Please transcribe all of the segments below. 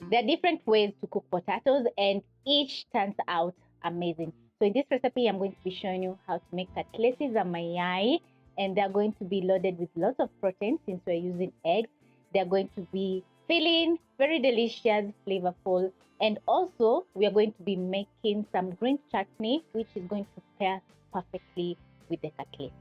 There are different ways to cook potatoes and each turns out amazing. So in this recipe, I'm going to be showing you how to make Katlesi za mayai, and they're going to be loaded with lots of protein since we're using eggs. They're going to be filling, very delicious, flavorful, and also we are going to be making some green chutney, which is going to pair perfectly with the Katlesi.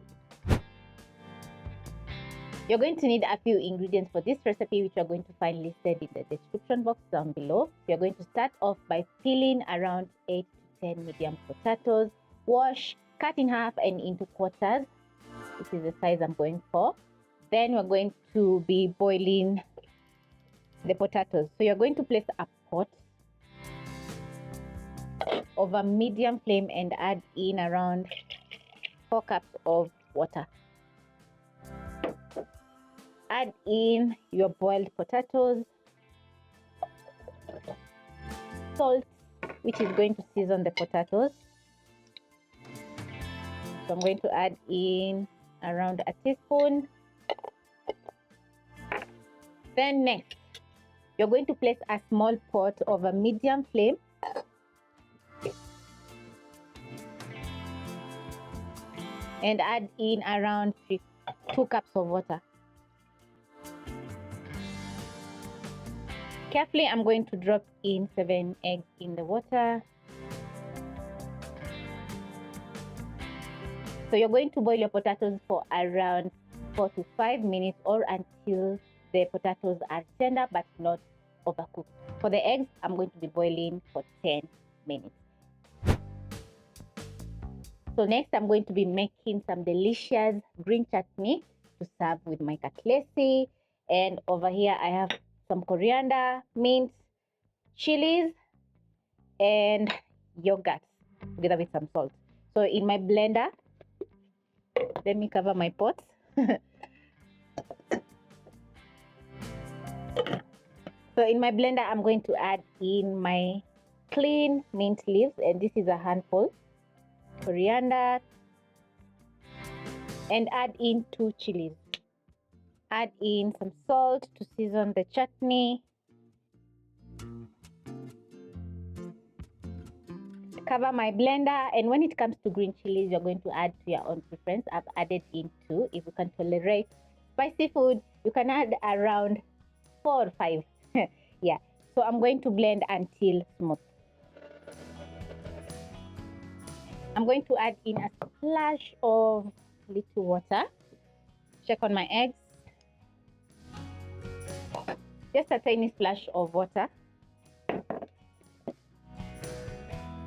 You're going to need a few ingredients for this recipe, which you're going to find listed in the description box down below. You're going to start off by peeling around 8 to 10 medium potatoes. Wash, cut in half and into quarters. This is the size I'm going for. Then we're going to be boiling the potatoes. So you're going to place a pot over medium flame and add in around 4 cups of water. Add in your boiled potatoes, salt, which is going to season the potatoes. So I'm going to add in around a teaspoon. Then next, you're going to place a small pot over medium flame. And add in around 2 cups of water. Carefully, I'm going to drop in 7 eggs in the water. So you're going to boil your potatoes for around 4 to 5 minutes or until the potatoes are tender but not overcooked. For the eggs, I'm going to be boiling for 10 minutes. So next, I'm going to be making some delicious green chutney to serve with my Katlesi. And over here, I have some coriander, mint, chilies, and yogurt together with some salt. So in my blender, let me cover my pot. So in my blender, I'm going to add in my clean mint leaves, and this is a handful. Coriander, and add in 2 chilies. Add in some salt to season the chutney. Cover my blender, and when it comes to green chilies, you're going to add to your own preference. I've added in 2. If you can tolerate spicy food, you can add around 4 or 5. Yeah, so I'm going to blend until smooth. I'm going to add in a splash of little water. Check on my eggs. Just a tiny splash of water,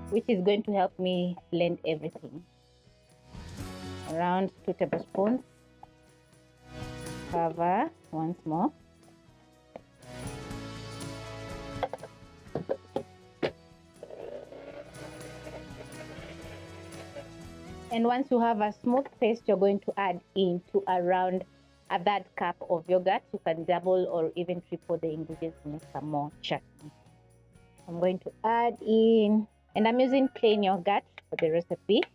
which is going to help me blend everything. Around 2 tablespoons. Cover once more. And once you have a smooth paste, you're going to add into around a 1/3 cup of yogurt. You can double or even triple the ingredients to make some more chutney. I'm going to add in, and I'm using plain yogurt for the recipe.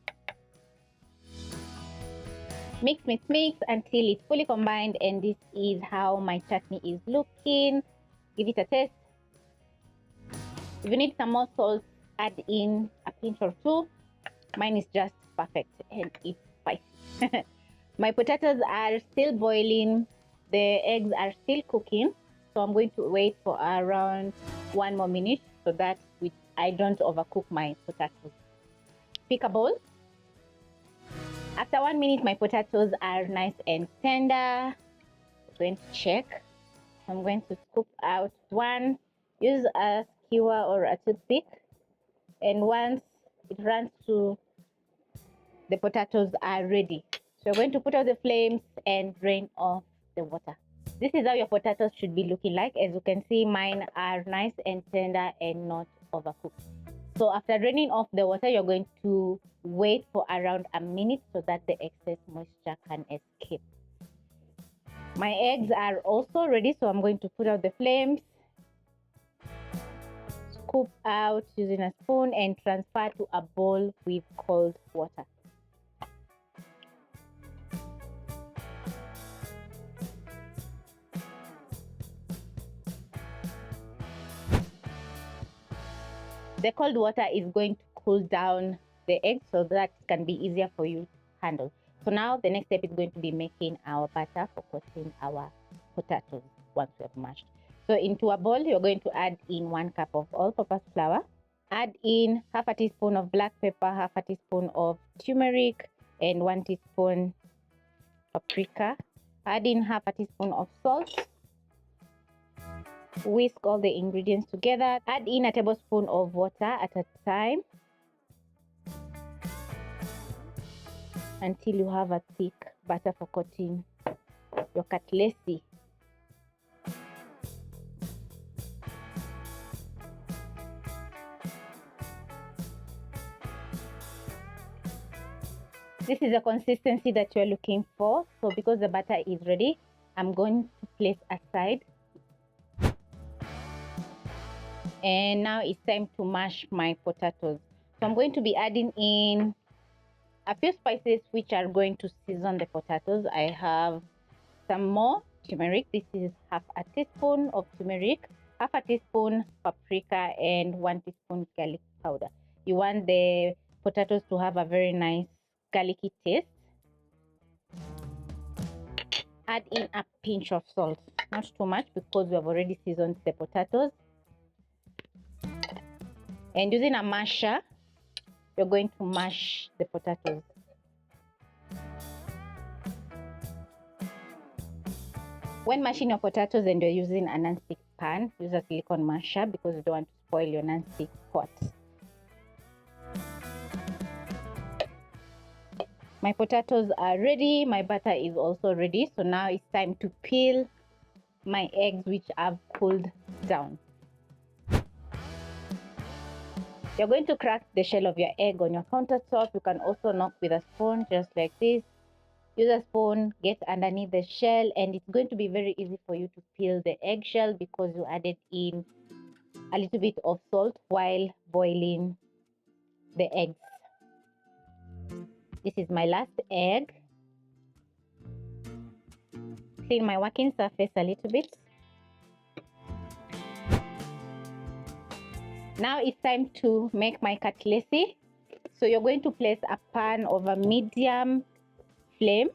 Mix until it's fully combined, and this is how my chutney is looking. Give it a taste. If you need some more salt, add in a pinch or 2. Mine is just perfect and it's spicy. My potatoes are still boiling. The eggs are still cooking. So I'm going to wait for around 1 more minute so that I don't overcook my potatoes. Pick a bowl. After 1 minute, my potatoes are nice and tender. I'm going to check. I'm going to scoop out one. Use a skewer or a toothpick. And once it runs through, the potatoes are ready. So you're going to put out the flames and drain off the water. This is how your potatoes should be looking like. As you can see, mine are nice and tender and not overcooked. So after draining off the water, you're going to wait for around a minute so that the excess moisture can escape. My eggs are also ready, so I'm going to put out the flames, scoop out using a spoon, and transfer to a bowl with cold water. The cold water is going to cool down the egg so that it can be easier for you to handle. So now the next step is going to be making our batter for coating our potatoes once we have mashed. So into a bowl, you're going to add in 1 cup of all-purpose flour. Add in half a teaspoon of black pepper, half a teaspoon of turmeric, and 1 teaspoon paprika. Add in half a teaspoon of salt. Whisk all the ingredients together. Add in a tablespoon of water at a time until you have a thick batter for coating your katlesi. This is the consistency that you're looking for. So because the batter is ready, I'm going to place aside. And now it's time to mash my potatoes. So I'm going to be adding in a few spices which are going to season the potatoes. I have some more turmeric. This is half a teaspoon of turmeric, half a teaspoon paprika, and 1 teaspoon garlic powder. You want the potatoes to have a very nice garlicky taste. Add in a pinch of salt, not too much because we have already seasoned the potatoes. And using a masher, you're going to mash the potatoes. When mashing your potatoes and you're using a non-stick pan, use a silicone masher because you don't want to spoil your non-stick pot. My potatoes are ready. My butter is also ready. So now it's time to peel my eggs which I've cooled down. You're going to crack the shell of your egg on your countertop. You can also knock with a spoon just like this. Use a spoon, get underneath the shell, and it's going to be very easy for you to peel the eggshell because you added in a little bit of salt while boiling the eggs. This is my last egg. Clean my working surface a little bit. Now it's time to make my katlesi. So you're going to place a pan over medium flame.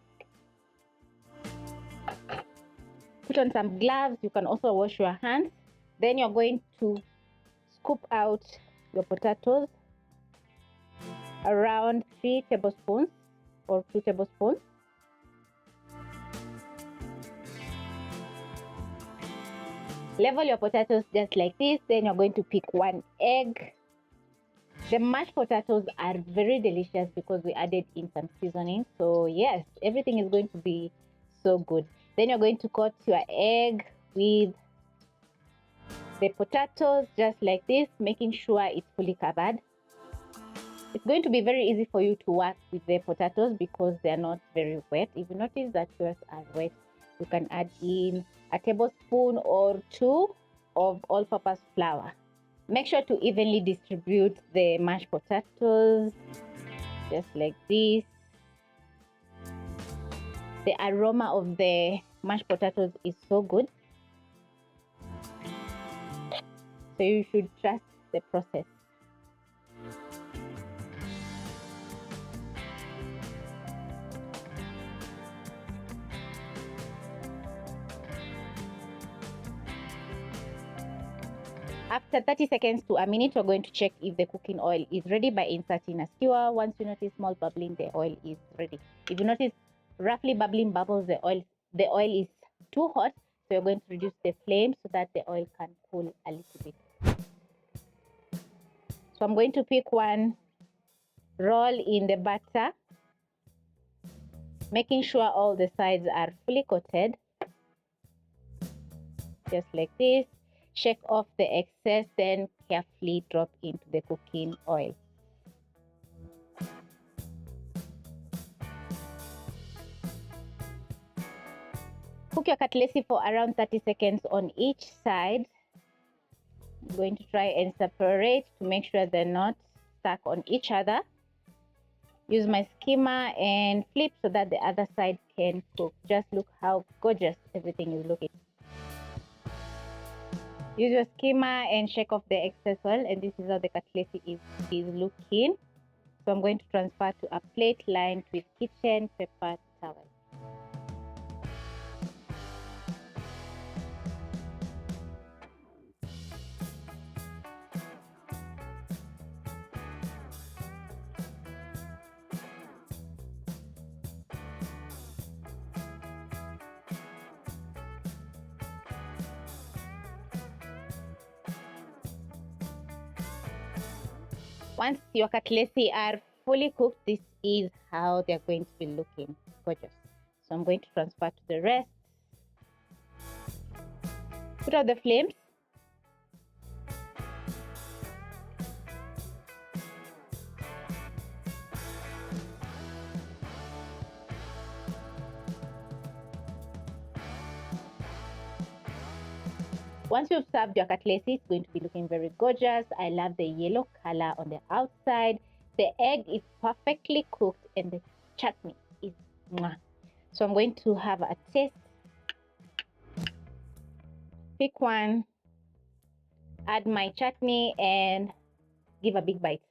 Put on some gloves. You can also wash your hands. Then you're going to scoop out your potatoes around 3 tablespoons or 2 tablespoons. Level your potatoes just like this. Then you're going to pick 1 egg. The mashed potatoes are very delicious because we added in some seasoning. So yes, everything is going to be so good. Then you're going to coat your egg with the potatoes just like this, making sure it's fully covered. It's going to be very easy for you to work with the potatoes because they're not very wet. If you notice that yours are wet, you can add in a tablespoon or 2 of all-purpose flour. Make sure to evenly distribute the mashed potatoes just like this. The aroma of the mashed potatoes is so good. So you should trust the process. After 30 seconds to a minute, we're going to check if the cooking oil is ready by inserting a skewer. Once you notice small bubbling, the oil is ready. If you notice roughly bubbling bubbles, the oil is too hot. So you're going to reduce the flame so that the oil can cool a little bit. So I'm going to pick 1 roll in the batter, making sure all the sides are fully coated. Just like this. Shake off the excess, then carefully drop into the cooking oil. Cook your katlesi for around 30 seconds on each side. I'm going to try and separate to make sure they're not stuck on each other. Use my skimmer and flip so that the other side can cook. Just look how gorgeous everything is looking. Use your skimmer and shake off the excess oil, and this is how the Katlesi is looking. So I'm going to transfer to a plate lined with kitchen paper towel. Once your Katlesi are fully cooked, this is how they're going to be looking. Gorgeous. So I'm going to transfer to the rest. Put out the flames. Once you've served your Katlesi, it's going to be looking very gorgeous. I love the yellow color on the outside. The egg is perfectly cooked and the chutney is mwah. So I'm going to have a taste. Pick one, add my chutney and give a big bite.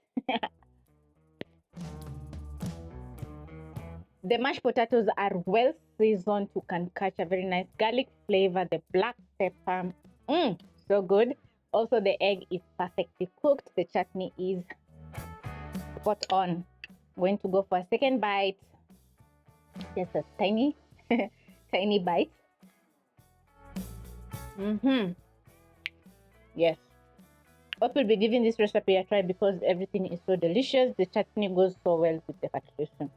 The mashed potatoes are well seasoned. You can catch a very nice garlic flavor, the black pepper. So good. Also, the egg is perfectly cooked. The chutney is spot on. I'm going to go for a second bite. Just a tiny, tiny bite. Yes. Hope you'll be giving this recipe a try because everything is so delicious. The chutney goes so well with the Katlesi.